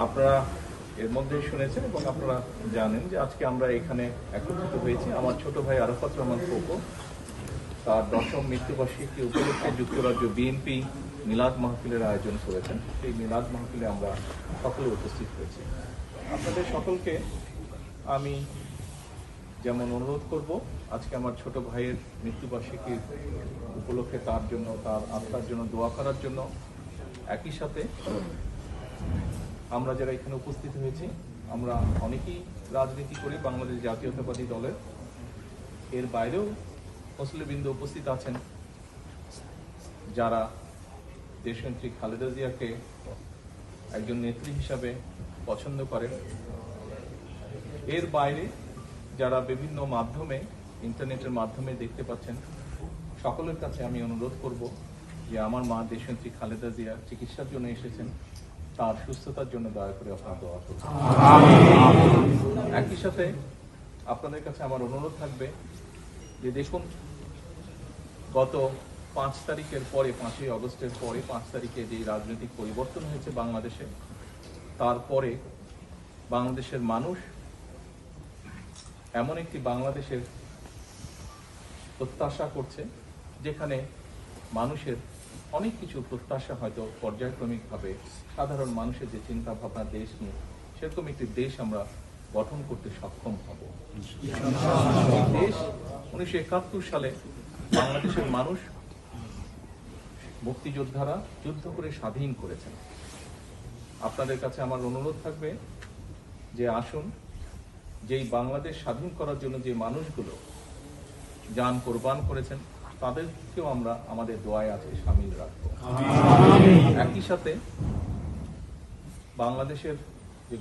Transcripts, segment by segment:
আপনারা এর মধ্যে শুনেছেন এবং আপনারা জানেন যে আজকে আমরা এখানে একত্রিত হয়েছি আমার ছোট ভাই আরাফাত রহমান কোকো তার 10ম মৃত্যুবার্ষিকী উপলক্ষে যুক্তরাজ্য বিএনপি মিলাদ মাহফিলের আয়োজন করেছেন। সেই মিলাদ মাহফিলে আমরা সকলে উপস্থিত হয়েছি। আপনাদের সকলকে আমি যেমন অনুরোধ করব, আজকে আমার ছোট ভাইয়ের মৃত্যুবার্ষিকীর উপলক্ষে তার জন্য, তার আত্মার জন্য দোয়া করার জন্য, একই সাথে আমরা যারা এখানে উপস্থিত হয়েছি আমরা অনেকেই রাজনীতি করি বাংলাদেশ জাতীয়তাবাদী দলের, এর বাইরেও মুসলিমবৃন্দ উপস্থিত আছেন যারা দেশনেত্রী খালেদা জিয়াকে একজন নেত্রী হিসাবে পছন্দ করেন। এর বাইরে যারা বিভিন্ন মাধ্যমে, ইন্টারনেটের মাধ্যমে দেখতে পাচ্ছেন, সকলের কাছে আমি অনুরোধ করব যে আমার মা দেশনেত্রী খালেদা জিয়া চিকিৎসার জন্য এসেছেন, তার সুস্থতার জন্য দয়া করে আপনারা দোয়া করবেন। একই সাথে আপনাদের কাছে আমার অনুরোধ থাকবে যে দেখুন, গত 5 তারিখের পরে, 5ই আগস্টের পরে 5 তারিখে যে রাজনৈতিক পরিবর্তন হয়েছে বাংলাদেশে, তারপরে বাংলাদেশের মানুষ এমন একটি বাংলাদেশের প্রত্যাশা করছে যেখানে মানুষের অনেক কিছু প্রত্যাশা হয়তো পর্যায়ক্রমিকভাবে সাধারণ মানুষের যে চিন্তা ভাবনা দেশ নিয়ে, সেরকম একটি দেশ আমরা গঠন করতে সক্ষম হব। এই দেশ 1971 সালে বাংলাদেশের মানুষ, মুক্তিযোদ্ধারা যুদ্ধ করে স্বাধীন করেছেন। আপনাদের কাছে আমার অনুরোধ থাকবে যে আসুন, যেই বাংলাদেশ স্বাধীন করার জন্য যে মানুষগুলো জান কোরবান করেছেন তাদেরকেও আমরা আমাদের দোয়ায় আছে শামিল রাখব। একই সাথে বাংলাদেশের যে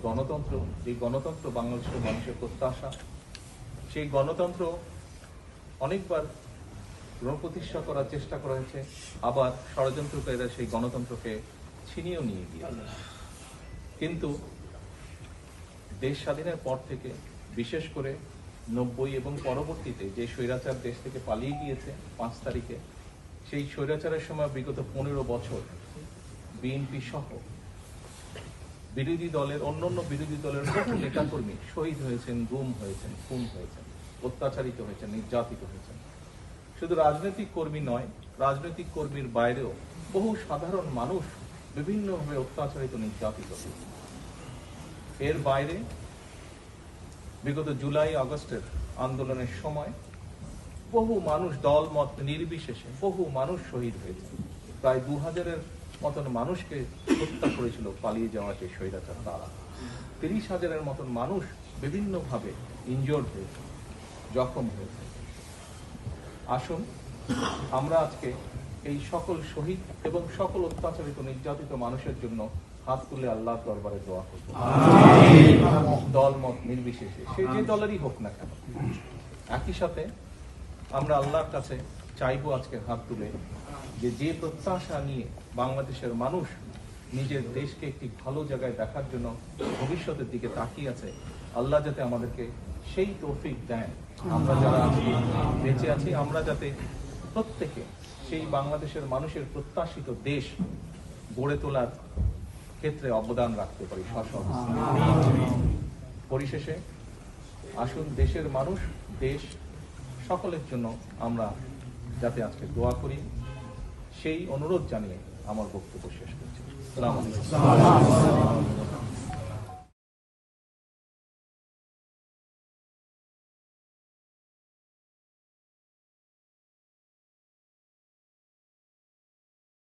গণতন্ত্র বাংলাদেশের মানুষের প্রত্যাশা, সেই গণতন্ত্র অনেকবার পুনঃপ্রতিষ্ঠা করার চেষ্টা করা হয়েছে, আবার ষড়যন্ত্রকারীরা সেই গণতন্ত্রকে ছিনিয়েও নিয়ে গিয়েছে। কিন্তু দেশ স্বাধীনের পর থেকে, বিশেষ করে 90 এবং পরবর্তীতে যে স্বৈরাচার দেশ থেকে পালিয়ে গিয়েছে 5 তারিখে, সেই স্বৈরাচারের সময় বিগত 15 বছর বিএনপি সহ অন্যান্য বিরোধী দলের বহু নেতাকর্মী শহীদ হয়েছেন, গুম হয়েছেন, খুন হয়েছেন, অত্যাচারিত হয়েছেন, নির্যাতিত হয়েছেন। শুধু রাজনৈতিক কর্মী নয়, রাজনৈতিক কর্মীর বাইরেও বহু সাধারণ মানুষ বিভিন্নভাবে অত্যাচারিত, নির্যাতিত। এর বাইরে বিগত জুলাই আগস্টের আন্দোলনের সময় বহু মানুষ, দল মত নির্বিশেষে বহু মানুষ শহীদ হয়েছে। প্রায় 2000-এর মতন মানুষকে হত্যা করেছিল পালিয়ে যাওয়া সেই স্বৈরাচার তারা। 30,000-এর মতন মানুষ বিভিন্নভাবে ইনজোর্ড হয়েছে, জখম হয়েছে। আসুন আমরা আজকে এই সকল শহীদ এবং সকল অত্যাচারিত, নির্যাতিত মানুষের জন্য হাত তুলে আল্লাহর দরবারে দোয়া করব, দল মত নির্বিশেষে, সে যে দলেরই হোক না কেন। একই সাথে আমরা আল্লাহর কাছে চাইবো আজকে হাত তুলে যে প্রত্যাশা নিয়ে বাংলাদেশের মানুষ নিজের দেশকে একটি ভালো জায়গায় দেখার জন্য ভবিষ্যতের দিকে তাকিয়ে আছে, আল্লাহ যাতে আমাদেরকে সেই তৌফিক দেন। আমরা যারা বেঁচে আছি, আমরা যাতে প্রত্যেকে সেই বাংলাদেশের মানুষের প্রত্যাশিত দেশ গড়ে তোলার ক্ষেত্রে অবদান রাখতে পারি। পরিশেষে আসুন, দেশের মানুষ, দেশ সকলের জন্য আমরা যাতে আজকে দোয়া করি, সেই অনুরোধ জানিয়ে আমার বক্তব্য শেষ করছি। আসসালামু আলাইকুম।